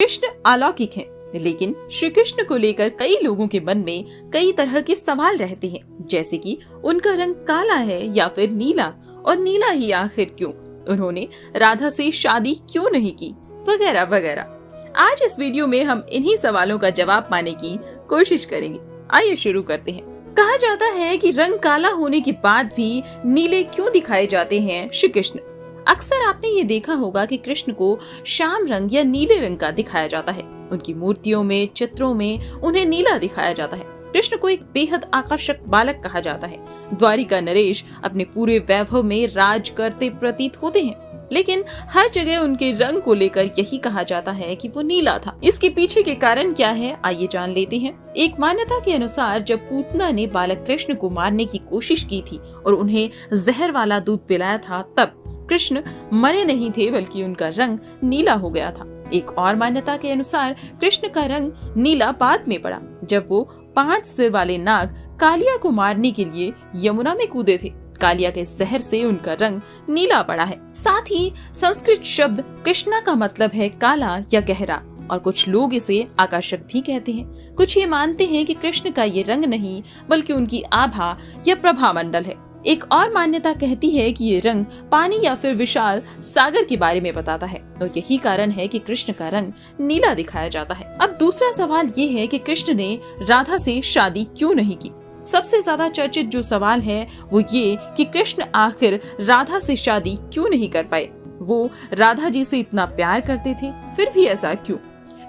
कृष्ण अलौकिक हैं, लेकिन श्री कृष्ण को लेकर कई लोगों के मन में कई तरह के सवाल रहते हैं, जैसे कि उनका रंग काला है या फिर नीला, और नीला ही आखिर क्यों, उन्होंने राधा से शादी क्यों नहीं की, वगैरह वगैरह। आज इस वीडियो में हम इन्हीं सवालों का जवाब पाने की कोशिश करेंगे। आइए शुरू करते हैं। कहा जाता है कि रंग काला होने के बाद भी नीले क्यों दिखाए जाते हैं श्री कृष्ण। अक्सर आपने ये देखा होगा कि कृष्ण को श्याम रंग या नीले रंग का दिखाया जाता है। उनकी मूर्तियों में, चित्रों में उन्हें नीला दिखाया जाता है। कृष्ण को एक बेहद आकर्षक बालक कहा जाता है। द्वारिका नरेश अपने पूरे वैभव में राज करते प्रतीत होते हैं, लेकिन हर जगह उनके रंग को लेकर यही कहा जाता है कि वो नीला था। इसके पीछे के कारण क्या है, आइए जान लेते हैं। एक मान्यता के अनुसार जब पूतना ने बालक कृष्ण को मारने की कोशिश की थी और उन्हें जहर वाला दूध पिलाया था, तब कृष्ण मरे नहीं थे, बल्कि उनका रंग नीला हो गया था। एक और मान्यता के अनुसार कृष्ण का रंग नीला बाद में पड़ा, जब वो 5 सिर वाले नाग कालिया को मारने के लिए यमुना में कूदे थे। कालिया के जहर से उनका रंग नीला पड़ा है। साथ ही संस्कृत शब्द कृष्णा का मतलब है काला या गहरा, और कुछ लोग इसे आकर्षक भी कहते हैं। कुछ ये मानते हैं कि कृष्ण का ये रंग नहीं, बल्कि उनकी आभा या प्रभा मंडल है। एक और मान्यता कहती है कि ये रंग पानी या फिर विशाल सागर के बारे में बताता है, और यही कारण है कि कृष्ण का रंग नीला दिखाया जाता है। अब दूसरा सवाल ये है कि कृष्ण ने राधा से शादी क्यों नहीं की। सबसे ज्यादा चर्चित जो सवाल है वो ये कि कृष्ण आखिर राधा से शादी क्यों नहीं कर पाए। वो राधा जी से इतना प्यार करते थे, फिर भी ऐसा क्यों।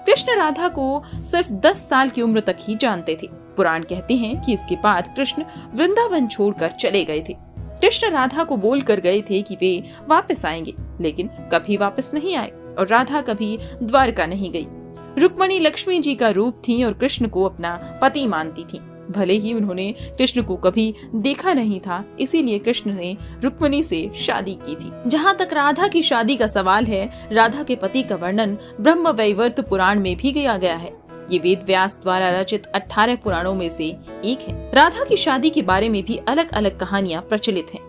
कृष्ण राधा को सिर्फ 10 साल की उम्र तक ही जानते थे। पुराण कहते हैं कि इसके बाद कृष्ण वृंदावन छोड़कर चले गए थे। कृष्ण राधा को बोल कर गए थे कि वे वापस आएंगे, लेकिन कभी वापस नहीं आए, और राधा कभी द्वारका नहीं गई। रुक्मणी लक्ष्मी जी का रूप थी और कृष्ण को अपना पति मानती थी। भले ही उन्होंने कृष्ण को कभी देखा नहीं था, इसीलिए कृष्ण ने रुक्मणी से शादी की थी। जहाँ तक राधा की शादी का सवाल है, राधा के पति का वर्णन ब्रह्म वैवर्त पुराण में भी किया गया है। ये वेद व्यास द्वारा रचित 18 पुराणों में से एक है। राधा की शादी के बारे में भी अलग अलग कहानियां प्रचलित हैं।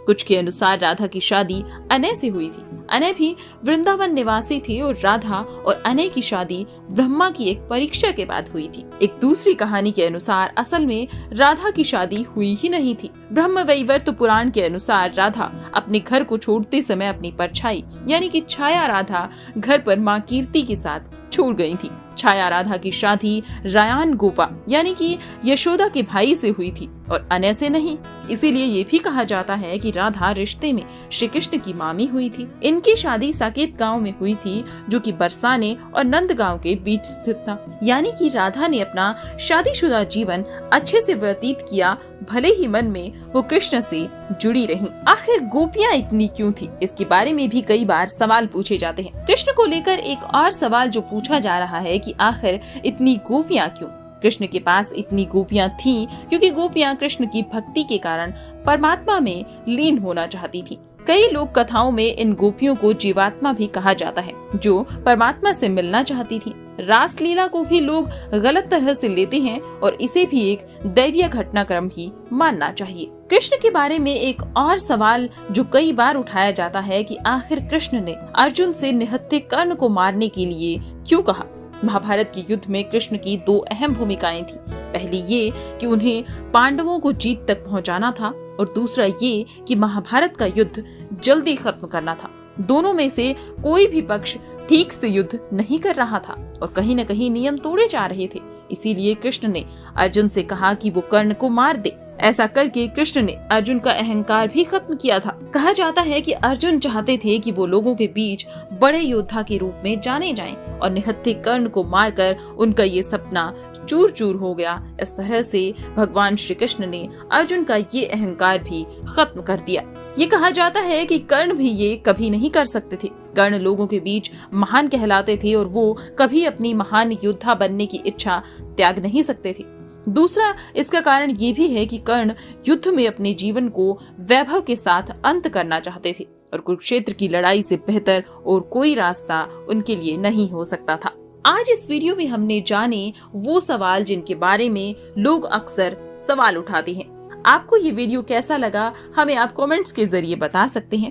कुछ के अनुसार राधा की शादी अनय से हुई थी। अनय भी वृंदावन निवासी थे और राधा और अनय की शादी ब्रह्मा की एक परीक्षा के बाद हुई थी। एक दूसरी कहानी के अनुसार असल में राधा की शादी हुई ही नहीं थी। ब्रह्म वैवर्त पुराण के अनुसार राधा अपने घर को छोड़ते समय अपनी परछाई यानी कि छाया राधा घर पर माँ कीर्ति के साथ छोड़ गई थी। छाया राधा की शादी रायान गोपा यानी कि यशोदा के भाई से हुई थी और अनय से नहीं। इसीलिए ये भी कहा जाता है कि राधा रिश्ते में श्री कृष्ण की मामी हुई थी। इनकी शादी साकेत गांव में हुई थी, जो कि बरसाने और नंदगांव के बीच स्थित था। यानी कि राधा ने अपना शादीशुदा जीवन अच्छे से व्यतीत किया, भले ही मन में वो कृष्ण से जुड़ी रहीं। आखिर गोपियां इतनी क्यों थी, इसके बारे में भी कई बार सवाल पूछे जाते हैं। कृष्ण को लेकर एक और सवाल जो पूछा जा रहा है कि आखिर इतनी गोपियां क्यों। कृष्ण के पास इतनी गोपियां थीं क्योंकि गोपियां कृष्ण की भक्ति के कारण परमात्मा में लीन होना चाहती थीं। कई लोक कथाओं में इन गोपियों को जीवात्मा भी कहा जाता है, जो परमात्मा से मिलना चाहती थी। रास लीला को भी लोग गलत तरह से लेते हैं और इसे भी एक दैवीय घटनाक्रम ही मानना चाहिए। कृष्ण के बारे में एक और सवाल जो कई बार उठाया जाता है कि आखिर कृष्ण ने अर्जुन से निहत्थे कर्ण को मारने के लिए क्यों कहा। महाभारत के युद्ध में कृष्ण की 2 अहम भूमिकाएं थी। पहली ये कि उन्हें पांडवों को जीत तक पहुंचाना था, और दूसरा ये कि महाभारत का युद्ध जल्दी खत्म करना था। दोनों में से कोई भी पक्ष ठीक से युद्ध नहीं कर रहा था और कहीं न कहीं नियम तोड़े जा रहे थे। इसीलिए कृष्ण ने अर्जुन से कहा कि वो कर्ण को मार दे। ऐसा करके कृष्ण ने अर्जुन का अहंकार भी खत्म किया था। कहा जाता है कि अर्जुन चाहते थे कि वो लोगों के बीच बड़े योद्धा के रूप में जाने जाएं, और निहत्थे कर्ण को मारकर उनका ये सपना चूर चूर हो गया। इस तरह से भगवान श्री कृष्ण ने अर्जुन का ये अहंकार भी खत्म कर दिया। ये कहा जाता है कि कर्ण भी ये कभी नहीं कर सकते थे। कर्ण लोगों के बीच महान कहलाते थे और वो कभी अपनी महान योद्धा बनने की इच्छा त्याग नहीं सकते थे। दूसरा इसका कारण ये भी है कि कर्ण युद्ध में अपने जीवन को वैभव के साथ अंत करना चाहते थे, और कुरुक्षेत्र की लड़ाई से बेहतर और कोई रास्ता उनके लिए नहीं हो सकता था। आज इस वीडियो में हमने जाने वो सवाल जिनके बारे में लोग अक्सर सवाल उठाते हैं। आपको ये वीडियो कैसा लगा, हमें आप कमेंट्स के जरिए बता सकते हैं।